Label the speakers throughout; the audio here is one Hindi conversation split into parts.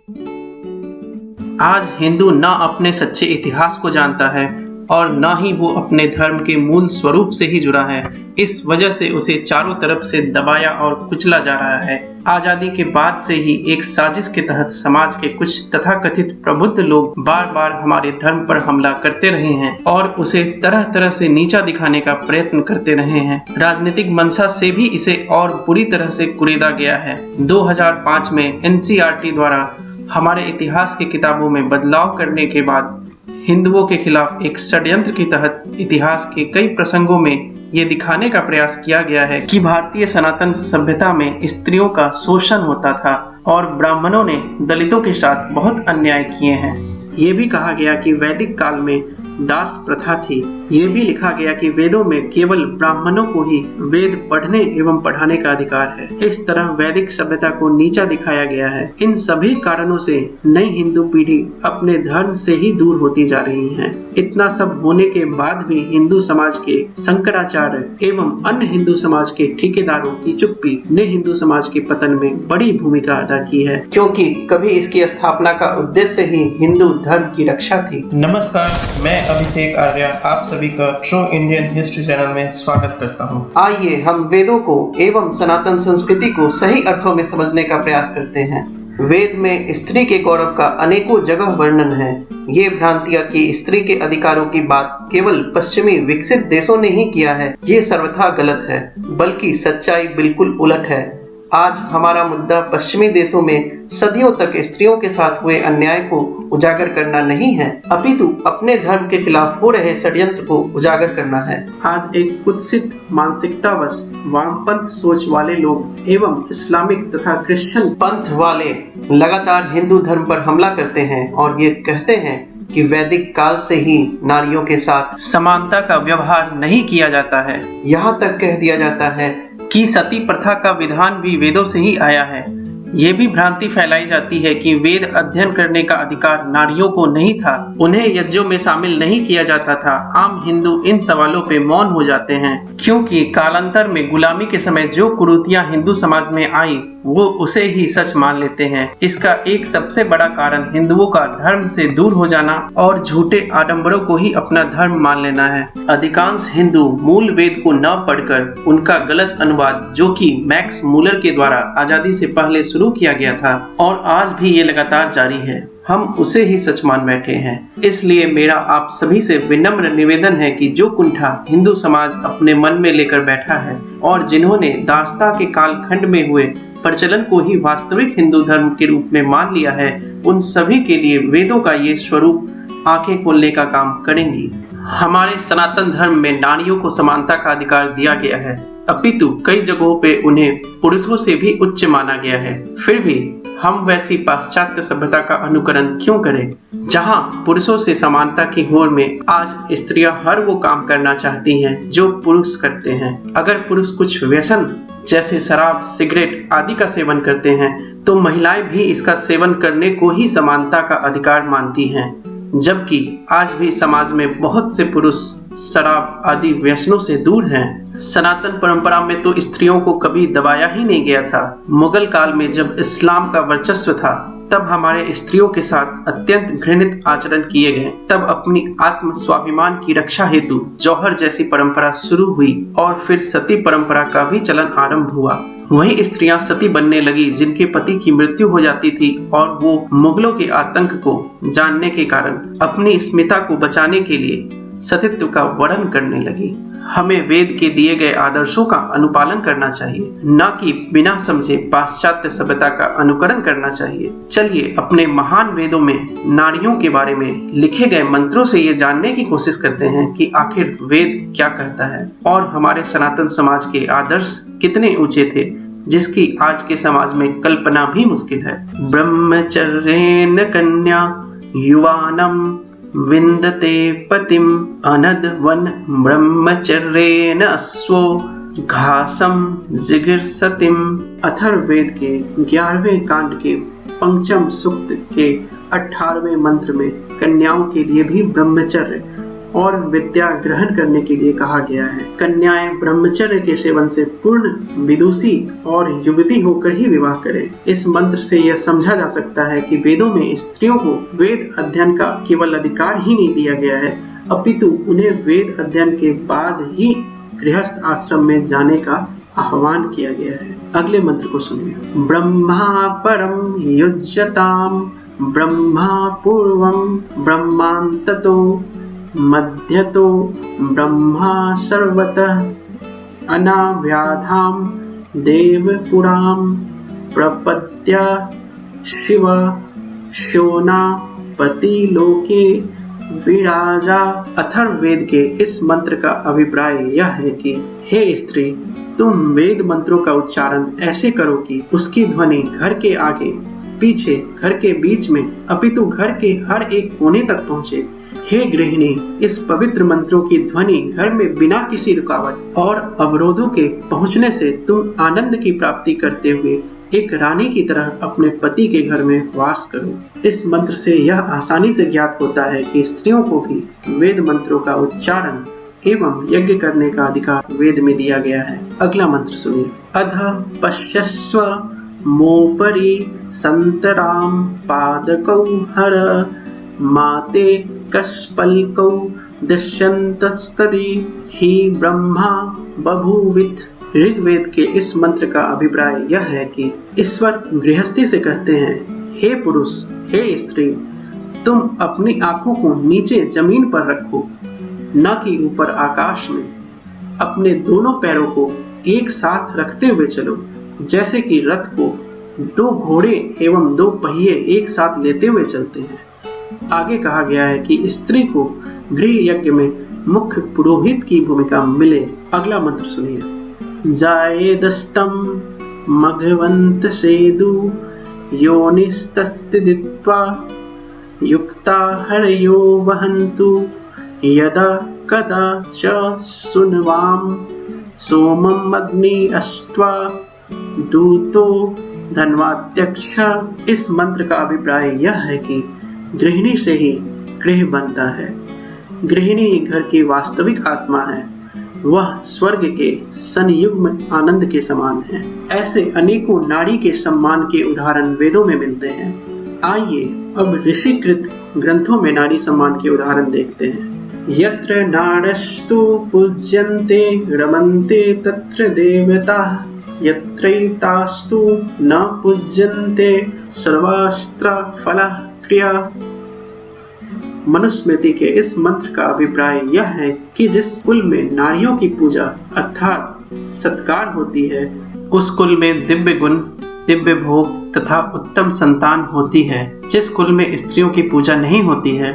Speaker 1: आज हिंदू न अपने सच्चे इतिहास को जानता है और न ही वो अपने धर्म के मूल स्वरूप से ही जुड़ा है। इस वजह से उसे चारों तरफ से दबाया और कुचला जा रहा है। आजादी के बाद से ही एक साजिश के तहत समाज के कुछ तथाकथित प्रबुद्ध लोग बार बार हमारे धर्म पर हमला करते रहे हैं और उसे तरह तरह से नीचा दिखाने का प्रयत्न करते रहे हैं। राजनीतिक मंशा से भी इसे और बुरी तरह से कुरेदा गया है। 2005 में एनसीईआरटी द्वारा हमारे इतिहास की किताबों में बदलाव करने के बाद हिंदुओं के खिलाफ एक षड्यंत्र के तहत इतिहास के कई प्रसंगों में ये दिखाने का प्रयास किया गया है कि भारतीय सनातन सभ्यता में स्त्रियों का शोषण होता था और ब्राह्मणों ने दलितों के साथ बहुत अन्याय किए हैं। ये भी कहा गया कि वैदिक काल में दास प्रथा थी। ये भी लिखा गया कि वेदों में केवल ब्राह्मणों को ही वेद पढ़ने एवं पढ़ाने का अधिकार है। इस तरह वैदिक सभ्यता को नीचा दिखाया गया है। इन सभी कारणों से नई हिंदू पीढ़ी अपने धर्म से ही दूर होती जा रही है। इतना सब होने के बाद भी हिंदू समाज के शंकराचार्य एवं अन्य हिंदू समाज के ठेकेदारों की चुप्पी ने हिंदू समाज के पतन में बड़ी भूमिका अदा की है, क्योंकि कभी इसकी स्थापना का उद्देश्य ही हिंदू धर्म की रक्षा थी।
Speaker 2: नमस्कार, मैं अभिषेक आर्या आप सभी का ट्रू इंडियन हिस्ट्री चैनल में स्वागत करता हूँ।
Speaker 1: आइए हम वेदों को एवं सनातन संस्कृति को सही अर्थों में समझने का प्रयास करते हैं। वेद में स्त्री के गौरव का अनेकों जगह वर्णन है। ये भ्रांतियां कि स्त्री के अधिकारों की बात केवल पश्चिमी विकसित देशों ने ही किया है, ये सर्वथा गलत है, बल्कि सच्चाई बिल्कुल उलट है। आज हमारा मुद्दा पश्चिमी देशों में सदियों तक स्त्रियों के साथ हुए अन्याय को उजागर करना नहीं है, अपितु अपने धर्म के खिलाफ हो रहे षड्यंत्र को उजागर करना है। आज एक कुत्सित मानसिकतावश वामपंथ सोच वाले लोग एवं इस्लामिक तथा क्रिश्चियन पंथ वाले लगातार हिंदू धर्म पर हमला करते हैं और ये कहते हैं कि वैदिक काल से ही नारियों के साथ समानता का व्यवहार नहीं किया जाता है। यहाँ तक कह दिया जाता है कि सती प्रथा का विधान भी वेदों से ही आया है। ये भी भ्रांति फैलाई जाती है कि वेद अध्ययन करने का अधिकार नारियों को नहीं था, उन्हें यज्ञों में शामिल नहीं किया जाता था। आम हिंदू इन सवालों पे मौन हो जाते हैं, क्योंकि कालांतर में गुलामी के समय जो कुरीतियां हिंदू समाज में आई वो उसे ही सच मान लेते हैं। इसका एक सबसे बड़ा कारण हिंदुओं का धर्म से दूर हो जाना और झूठे आडंबरों को ही अपना धर्म मान लेना है। अधिकांश हिंदू मूल वेद को न पढ़कर उनका गलत अनुवाद, जो कि मैक्स मूलर के द्वारा आजादी से पहले शुरू किया गया था और आज भी ये लगातार जारी है, हम उसे ही सच मान बैठे हैं। इसलिए मेरा आप सभी से विनम्र निवेदन है कि जो कुंठा हिंदू समाज अपने मन में लेकर बैठा है और जिन्होंने दास्ता के कालखंड में हुए प्रचलन को ही वास्तविक हिंदू धर्म के रूप में मान लिया है, उन सभी के लिए वेदों का ये स्वरूप आंखें खोलने का काम करेंगी। हमारे सनातन धर्म में नारियों को समानता का अधिकार दिया गया है, अपितु कई जगहों पे उन्हें पुरुषों से भी उच्च माना गया है। फिर भी हम वैसी पाश्चात्य सभ्यता का अनुकरण क्यों करें, जहां पुरुषों से समानता की होड़ में आज स्त्रियां हर वो काम करना चाहती हैं जो पुरुष करते हैं। अगर पुरुष कुछ व्यसन जैसे शराब, सिगरेट आदि का सेवन करते हैं तो महिलाएं भी इसका सेवन करने को ही समानता का अधिकार मानती हैं, जबकि आज भी समाज में बहुत से पुरुष शराब आदि व्यसनों से दूर हैं। सनातन परंपरा में तो स्त्रियों को कभी दबाया ही नहीं गया था। मुगल काल में जब इस्लाम का वर्चस्व था तब हमारे स्त्रियों के साथ अत्यंत घृणित आचरण किए गए। तब अपनी आत्म स्वाभिमान की रक्षा हेतु जौहर जैसी परंपरा शुरू हुई और फिर सती परंपरा का भी चलन आरंभ हुआ। वही स्त्रियां सती बनने लगी जिनके पति की मृत्यु हो जाती थी और वो मुगलों के आतंक को जानने के कारण अपनी स्मिता को बचाने के लिए सतीत्व का वर्णन करने लगी। हमें वेद के दिए गए आदर्शों का अनुपालन करना चाहिए, न कि बिना समझे पाश्चात्य सभ्यता का अनुकरण करना चाहिए। चलिए अपने महान वेदों में नारियों के बारे में लिखे गए मंत्रों से ये जानने की कोशिश करते हैं कि आखिर वेद क्या कहता है और हमारे सनातन समाज के आदर्श कितने ऊंचे थे, जिसकी आज के समाज में कल्पना भी मुश्किल है। ब्रह्मचर्येण कन्या युवानम विन्दते पतिम अनद्वन ब्रह्मचर्येण अश्वो घासम जिगीर्षतिम। अथर्ववेद के 11वें कांड के पंचम सूक्त के 18वें मंत्र में कन्याओं के लिए भी ब्रह्मचर्य और विद्या ग्रहण करने के लिए कहा गया है। कन्याएं ब्रह्मचर्य के सेवन से पूर्ण विदुषी और युवती होकर ही विवाह करें। इस मंत्र से यह समझा जा सकता है कि वेदों में स्त्रियों को वेद अध्ययन का केवल अधिकार ही नहीं दिया गया है, अपितु उन्हें वेद अध्ययन के बाद ही गृहस्थ आश्रम में जाने का आह्वान किया गया है। अगले मंत्र को सुनिए। ब्रह्मा परम युज्यताम ब्रह्मा पूर्वम ब्रह्मांततो मध्यतो ब्रह्मा सर्वतः अनाव्याधाम देवपुराम प्रपद्य शिव शोना पति लोके विराजा। अथर्ववेद के इस मंत्र का अभिप्राय यह है कि हे स्त्री, तुम वेद मंत्रों का उच्चारण ऐसे करो कि उसकी ध्वनि घर के आगे पीछे, घर के बीच में, अपितु घर के हर एक कोने तक पहुँचे। हे गृहिणी, इस पवित्र मंत्रों की ध्वनि घर में बिना किसी रुकावट और अवरोधों के पहुँचने से तुम आनंद की प्राप्ति करते हुए एक रानी की तरह अपने पति के घर में वास करो। इस मंत्र से यह आसानी से ज्ञात होता है कि स्त्रियों को भी वेद मंत्रों का उच्चारण एवं यज्ञ करने का अधिकार वेद में दिया गया है। अगला मंत्र सुनिए। अध पश्यस्व मोपरि संतराम पादकौ हर माते कस्पल्कौ दश्यन्तस्तरी ही ब्रह्मा बभूविथ। ऋग्वेद के इस मंत्र का अभिप्राय यह है कि ईश्वर गृहस्थी से कहते हैं, हे पुरुष, हे स्त्री, तुम अपनी आंखों को नीचे जमीन पर रखो, न कि ऊपर आकाश में। अपने दोनों पैरों को एक साथ रखते हुए चलो, जैसे कि रथ को दो घोड़े एवं दो पहिए एक साथ लेते हुए चलते हैं। आगे कहा गया है कि स्त्री को गृह यज्ञ में मुख्य पुरोहित की भूमिका मिले। अगला मंत्र सुनिए। जायेदस्तं मघवन्त सेदु योनिस्तस्तिदित्वा युक्ता हरयो वहन्तु यदा कदा च सुनवाम सोमम अग्नि अस्त्वा दूतो धन्वात्यक्ष। इस मंत्र का अभिप्राय यह है कि गृहिणी से ही गृह बनता है। गृहिणी घर की वास्तविक आत्मा है, वह स्वर्ग के संयुग्म आनंद के समान है। ऐसे अनेकों नारी के सम्मान के उदाहरण वेदों में मिलते हैं। आइए अब ऋषिकृत ग्रंथों में नारी सम्मान के उदाहरण देखते हैं। यत्र नारस्तु पूज्यन्ते रमन्ते तत्र देवताः यत्रैतास्तु न पूज्यन्ते सर्वास्त्र फलः क्रिया। मनुस्मृति के इस मंत्र का अभिप्राय यह है कि जिस कुल में नारियों की पूजा अर्थात सत्कार होती है, उस कुल में दिव्य गुण, दिव्य भोग तथा उत्तम संतान होती है। जिस कुल में स्त्रियों की पूजा नहीं होती है,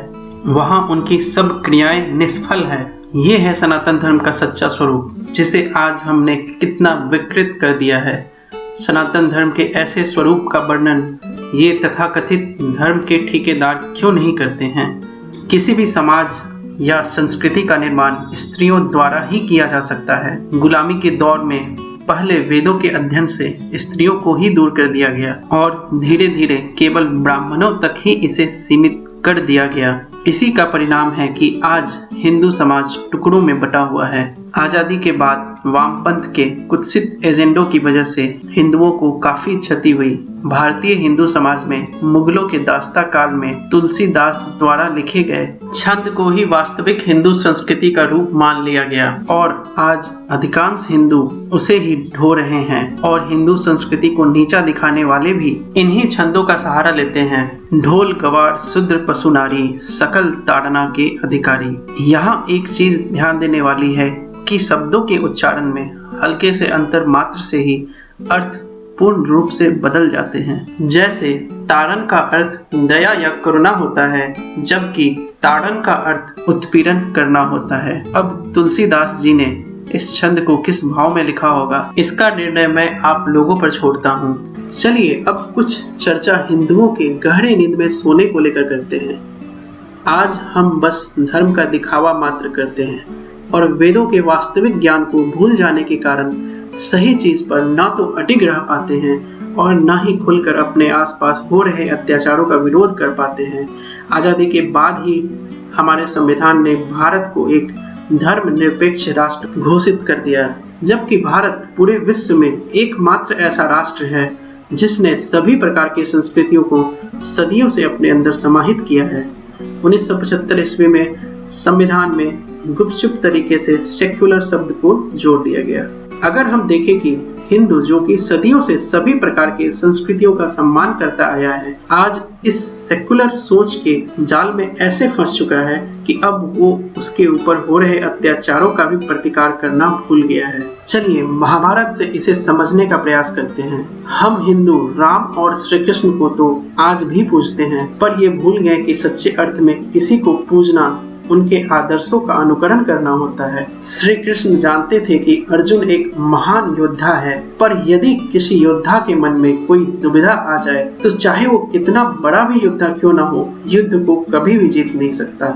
Speaker 1: वहाँ उनकी सब क्रियाएं निष्फल है। ये है सनातन धर्म का सच्चा स्वरूप, जिसे आज हमने कितना विकृत कर दिया है। सनातन धर्म के ऐसे स्वरूप का वर्णन ये तथाकथित धर्म के ठेकेदार क्यों नहीं करते हैं? किसी भी समाज या संस्कृति का निर्माण स्त्रियों द्वारा ही किया जा सकता है। गुलामी के दौर में पहले वेदों के अध्ययन से स्त्रियों को ही दूर कर दिया गया और धीरे धीरे केवल ब्राह्मणों तक ही इसे सीमित कर दिया गया। इसी का परिणाम है कि आज हिंदू समाज टुकड़ों में बटा हुआ है। आजादी के बाद वामपंथ के कुत्सित एजेंडों की वजह से हिंदुओं को काफी क्षति हुई। भारतीय हिंदू समाज में मुगलों के दास्ता काल में तुलसीदास द्वारा लिखे गए छंद को ही वास्तविक हिंदू संस्कृति का रूप मान लिया गया और आज अधिकांश हिंदू उसे ही ढो रहे हैं और हिंदू संस्कृति को नीचा दिखाने वाले भी इन्हीं छंदों का सहारा लेते हैं। ढोल गवार शूद्र पशु नारी सकल ताड़ना के अधिकारी। यहाँ एक चीज ध्यान देने वाली है कि शब्दों के उच्चारण में हल्के से अंतर मात्र से ही अर्थ पूर्ण रूप से बदल जाते हैं। जैसे ताड़न का अर्थ दया या करुणा होता है, जबकि ताड़न का अर्थ उत्पीड़न करना होता है। अब तुलसीदास जी ने इस छंद को किस भाव में लिखा होगा, इसका निर्णय मैं आप लोगों पर छोड़ता हूँ। चलिए अब कुछ चर्चा हिंदुओं के गहरे नींद में सोने को लेकर करते हैं। आज हम बस धर्म का दिखावा मात्र करते हैं और वेदों के वास्तविक ज्ञान को भूल जाने के कारण सही चीज पर ना तो अडिग रह पाते हैं और न ही खुलकर अपने आसपास हो रहे अत्याचारों का विरोध कर पाते हैं। आज़ादी के बाद ही हमारे संविधान ने भारत को एक धर्मनिरपेक्ष राष्ट्र घोषित कर दिया, जबकि भारत पूरे विश्व में एकमात्र ऐसा राष्ट्र है जिसने सभी प्रकार की संस्कृतियों को सदियों से अपने अंदर समाहित किया है। 1975 ईस्वी में संविधान में गुपचुप तरीके से सेक्युलर शब्द को जोड़ दिया गया। अगर हम देखें कि हिंदू, जो कि सदियों से सभी प्रकार की संस्कृतियों का सम्मान करता आया है, आज इस सेक्युलर सोच के जाल में ऐसे फंस चुका है कि अब वो उसके ऊपर हो रहे अत्याचारों का भी प्रतिकार करना भूल गया है। चलिए महाभारत से इसे समझने का प्रयास करते हैं। हम हिंदू राम और श्री कृष्ण को तो आज भी पूजते हैं, पर ये भूल गए कि सच्चे अर्थ में किसी को पूजना उनके आदर्शों का अनुकरण करना होता है। श्री कृष्ण जानते थे कि अर्जुन एक महान योद्धा है, पर यदि किसी योद्धा के मन में कोई दुविधा आ जाए तो चाहे वो कितना बड़ा भी योद्धा क्यों न हो, युद्ध को कभी भी जीत नहीं सकता।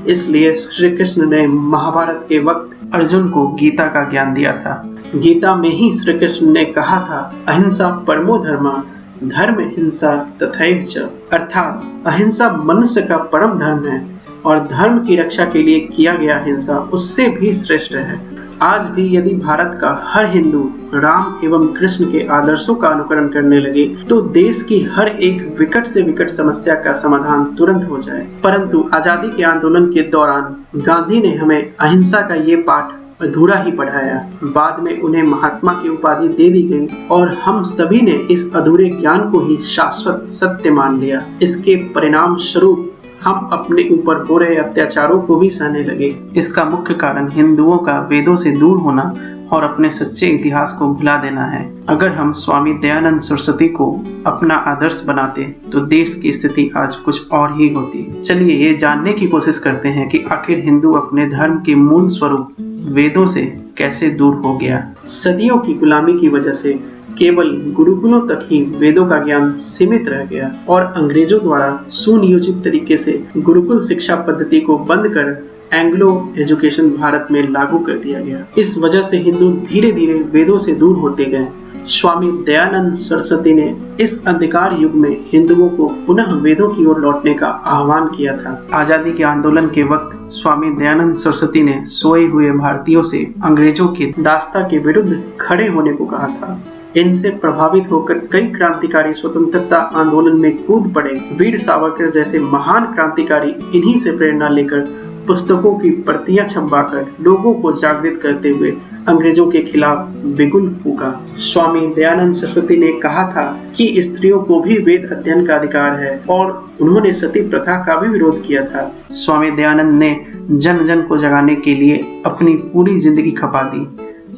Speaker 1: इसलिए श्री कृष्ण ने महाभारत के वक्त अर्जुन को गीता का ज्ञान दिया था। गीता में ही श्री कृष्ण ने कहा था, अहिंसा परमो धर्मा, धर्म हिंसा तथैव च, अर्थात अहिंसा मनुष्य का परम धर्म है और धर्म की रक्षा के लिए किया गया हिंसा उससे भी श्रेष्ठ है। आज भी यदि भारत का हर हिंदू राम एवं कृष्ण के आदर्शों का अनुकरण करने लगे तो देश की हर एक विकट से विकट समस्या का समाधान तुरंत हो जाए। परंतु आजादी के आंदोलन के दौरान गांधी ने हमें अहिंसा का ये पाठ अधूरा ही पढ़ाया। बाद में उन्हें महात्मा की उपाधि दे दी गई और हम सभी ने इस अधूरे ज्ञान को ही शाश्वत सत्य मान लिया। इसके परिणाम स्वरूप हम अपने ऊपर हो रहे अत्याचारों को भी सहने लगे। इसका मुख्य कारण हिंदुओं का वेदों से दूर होना और अपने सच्चे इतिहास को भुला देना है। अगर हम स्वामी दयानंद सरस्वती को अपना आदर्श बनाते तो देश की स्थिति आज कुछ और ही होती। चलिए ये जानने की कोशिश करते हैं कि आखिर हिंदू अपने धर्म के मूल स्वरूप वेदों से कैसे दूर हो गया। सदियों की गुलामी की वजह से केवल गुरुकुलों तक ही वेदों का ज्ञान सीमित रह गया और अंग्रेजों द्वारा सुनियोजित तरीके से गुरुकुल शिक्षा पद्धति को बंद कर एंग्लो एजुकेशन भारत में लागू कर दिया गया। इस वजह से हिंदू धीरे धीरे वेदों से दूर होते गए। स्वामी दयानंद सरस्वती ने इस अंधकार युग में हिंदुओं को पुनः वेदों की ओर लौटने का आह्वान किया था। आजादी के आंदोलन के वक्त स्वामी दयानंद सरस्वती ने सोए हुए भारतीयों से अंग्रेजों की दास्ता के विरुद्ध खड़े होने को कहा था। इनसे प्रभावित होकर कई क्रांतिकारी स्वतंत्रता आंदोलन में कूद पड़े। वीर सावरकर जैसे महान क्रांतिकारी इन्हीं से प्रेरणा लेकर पुस्तकों की प्रतियां छपवाकर लोगों को जागृत करते हुए अंग्रेजों के खिलाफ बिगुल फूंका। स्वामी दयानंद सरस्वती ने कहा था कि स्त्रियों को भी वेद अध्ययन का अधिकार है और उन्होंने सती प्रथा का भी विरोध किया था। स्वामी दयानंद ने जन जन को जगाने के लिए अपनी पूरी जिंदगी खपा दी,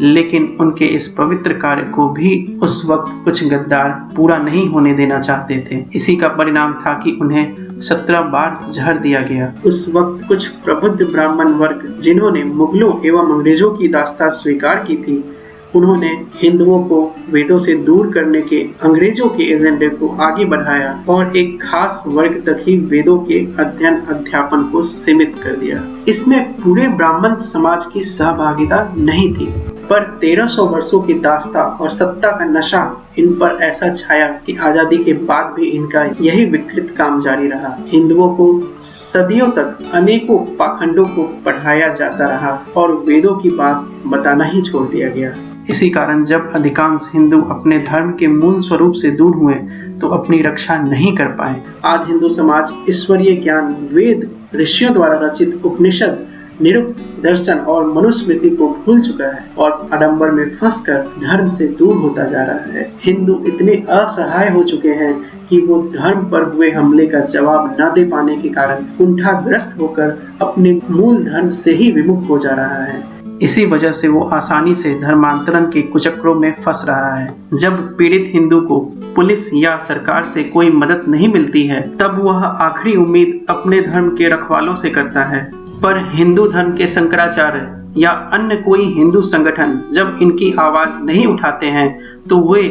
Speaker 1: लेकिन उनके इस पवित्र कार्य को भी उस वक्त कुछ गद्दार पूरा नहीं होने देना चाहते थे। इसी का परिणाम था कि उन्हें 17 बार जहर दिया गया। उस वक्त कुछ प्रबुद्ध ब्राह्मण वर्ग जिन्होंने मुगलों एवं अंग्रेजों की दास्तां स्वीकार की थी, उन्होंने हिंदुओं को वेदों से दूर करने के अंग्रेजों के एजेंडे को आगे बढ़ाया और एक खास वर्ग तक ही वेदों के अध्ययन अध्यापन को सीमित कर दिया। इसमें पूरे ब्राह्मण समाज की सहभागिता नहीं थी, पर 1300 वर्षों की दास्तां और सत्ता का नशा इन पर ऐसा छाया कि आजादी के बाद भी इनका यही विकृत काम जारी रहा। हिंदुओं को सदियों तक अनेकों पाखंडों को पढ़ाया जाता रहा और वेदों की बात बताना ही छोड़ दिया गया। इसी कारण जब अधिकांश हिंदू अपने धर्म के मूल स्वरूप से दूर हुए तो अपनी रक्षा नहीं कर पाए। आज हिंदू समाज ईश्वरीय ज्ञान, वेद, ऋषियों द्वारा रचित उपनिषद, निरुक्त दर्शन और मनुस्मृति को भूल चुका है और आडंबर में फंसकर धर्म से दूर होता जा रहा है। हिंदू इतने असहाय हो चुके हैं कि वो धर्म पर हुए हमले का जवाब न दे पाने के कारण कुंठाग्रस्त होकर अपने मूल धर्म से ही विमुख हो जा रहा है। इसी वजह से वो आसानी से धर्मांतरण के कुचक्रों में फंस रहा है। जब पीड़ित हिंदू को पुलिस या सरकार से कोई मदद नहीं मिलती है, तब वह आखिरी उम्मीद अपने धर्म के रखवालों से करता है। पर हिंदू धर्म के शंकराचार्य या अन्य कोई हिंदू संगठन जब इनकी आवाज नहीं उठाते हैं तो वे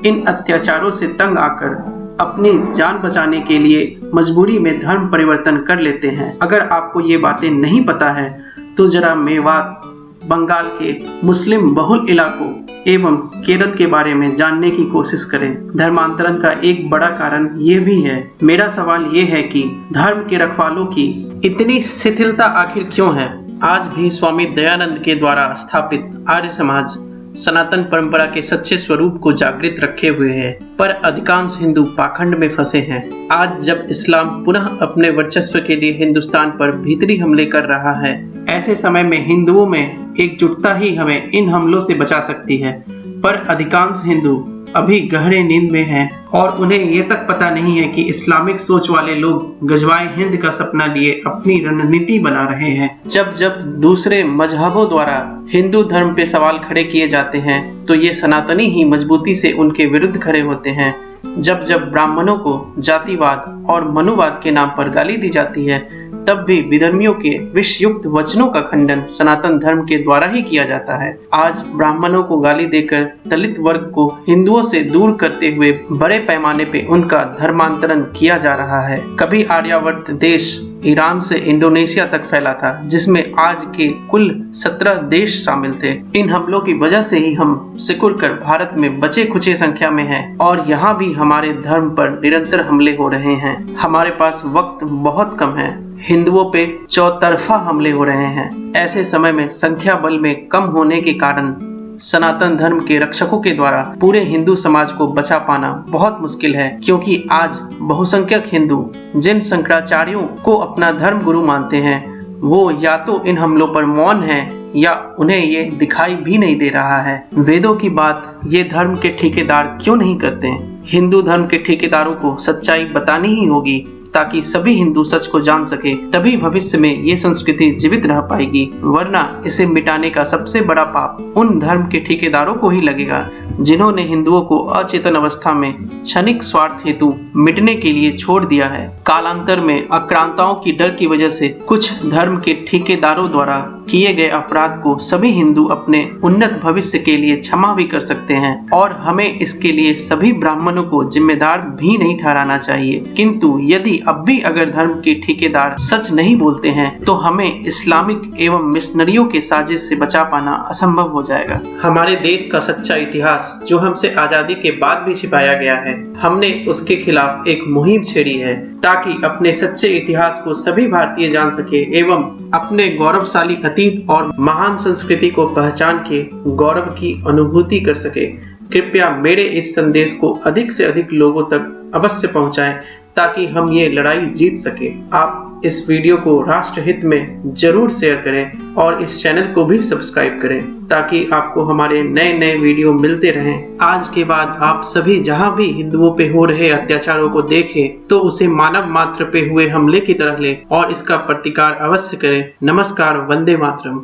Speaker 1: इन अत्याचारों से तंग आकर अपनी जान बचाने के लिए मजबूरी में धर्म परिवर्तन कर लेते हैं। अगर आपको ये बातें नहीं पता है तो जरा मेवात, बंगाल के मुस्लिम बहुल इलाकों एवं केरल के बारे में जानने की कोशिश करें। धर्मांतरण का एक बड़ा कारण ये भी है। मेरा सवाल ये है कि धर्म के रखवालों की इतनी शिथिलता आखिर क्यों है? आज भी स्वामी दयानंद के द्वारा स्थापित आर्य समाज सनातन परंपरा के सच्चे स्वरूप को जागृत रखे हुए है, पर अधिकांश हिंदू पाखंड में फंसे हैं। आज जब इस्लाम पुनः अपने वर्चस्व के लिए हिंदुस्तान पर भीतरी हमले कर रहा है, ऐसे समय में हिंदुओं में एकजुटता ही हमें इन हमलों से बचा सकती है। पर अधिकांश हिंदू अभी गहरे नींद में हैं और उन्हें ये तक पता नहीं है कि इस्लामिक सोच वाले लोग गजवाए हिंद का सपना लिए अपनी रणनीति बना रहे हैं। जब जब दूसरे मजहबों द्वारा हिंदू धर्म पे सवाल खड़े किए जाते हैं तो ये सनातनी ही मजबूती से उनके विरुद्ध खड़े होते हैं। जब जब ब्राह्मणों को जातिवाद और मनुवाद के नाम पर गाली दी जाती है, तब भी विधर्मियों के विषयुक्त वचनों का खंडन सनातन धर्म के द्वारा ही किया जाता है। आज ब्राह्मणों को गाली देकर दलित वर्ग को हिंदुओं से दूर करते हुए बड़े पैमाने पे उनका धर्मांतरण किया जा रहा है। कभी आर्यावर्त देश ईरान से इंडोनेशिया तक फैला था, जिसमें आज के कुल 17 देश शामिल थे। इन हमलों की वजह से ही हम सिकुड़ कर भारत में बचे खुचे संख्या में हैं और यहाँ भी हमारे धर्म पर निरंतर हमले हो रहे हैं। हमारे पास वक्त बहुत कम है। हिंदुओं पे चौतरफा हमले हो रहे हैं। ऐसे समय में संख्या बल में कम होने के कारण सनातन धर्म के रक्षकों के द्वारा पूरे हिंदू समाज को बचा पाना बहुत मुश्किल है, क्योंकि आज बहुसंख्यक हिंदू जिन शंकराचार्यों को अपना धर्म गुरु मानते हैं, वो या तो इन हमलों पर मौन हैं या उन्हें ये दिखाई भी नहीं दे रहा है। वेदों की बात ये धर्म के ठेकेदार क्यों नहीं करते? हिंदू धर्म के ठेकेदारों को सच्चाई बतानी ही होगी ताकि सभी हिंदू सच को जान सके, तभी भविष्य में ये संस्कृति जीवित रह पाएगी। वरना इसे मिटाने का सबसे बड़ा पाप उन धर्म के ठेकेदारों को ही लगेगा जिन्होंने हिंदुओं को अचेतन अवस्था में क्षणिक स्वार्थ हेतु मिटने के लिए छोड़ दिया है। कालांतर में आक्रांताओं की डर की वजह से कुछ धर्म के ठेकेदारों द्वारा किए गए अपराध को सभी हिंदू अपने उन्नत भविष्य के लिए क्षमा भी कर सकते हैं और हमें इसके लिए सभी ब्राह्मणों को जिम्मेदार भी नहीं ठहराना चाहिए। किंतु यदि अब भी अगर धर्म के ठेकेदार सच नहीं बोलते हैं तो हमें इस्लामिक एवं मिशनरियों के साजिश से बचा पाना असंभव हो जाएगा। हमारे देश का सच्चा इतिहास जो हमसे आजादी के बाद भी छिपाया गया है, हमने उसके खिलाफ एक मुहिम छेड़ी है ताकि अपने सच्चे इतिहास को सभी भारतीय जान सके एवं अपने गौरवशाली अतीत और महान संस्कृति को पहचान के गौरव की अनुभूति कर सके। कृपया मेरे इस संदेश को अधिक से अधिक लोगों तक अवश्य पहुंचाएं ताकि हम ये लड़ाई जीत सके। आप इस वीडियो को राष्ट्र हित में जरूर शेयर करें और इस चैनल को भी सब्सक्राइब करें ताकि आपको हमारे नए नए वीडियो मिलते रहें। आज के बाद आप सभी जहां भी हिंदुओं पे हो रहे अत्याचारों को देखें तो उसे मानव मात्र पे हुए हमले की तरह लें और इसका प्रतिकार अवश्य करें। नमस्कार, वंदे मातरम।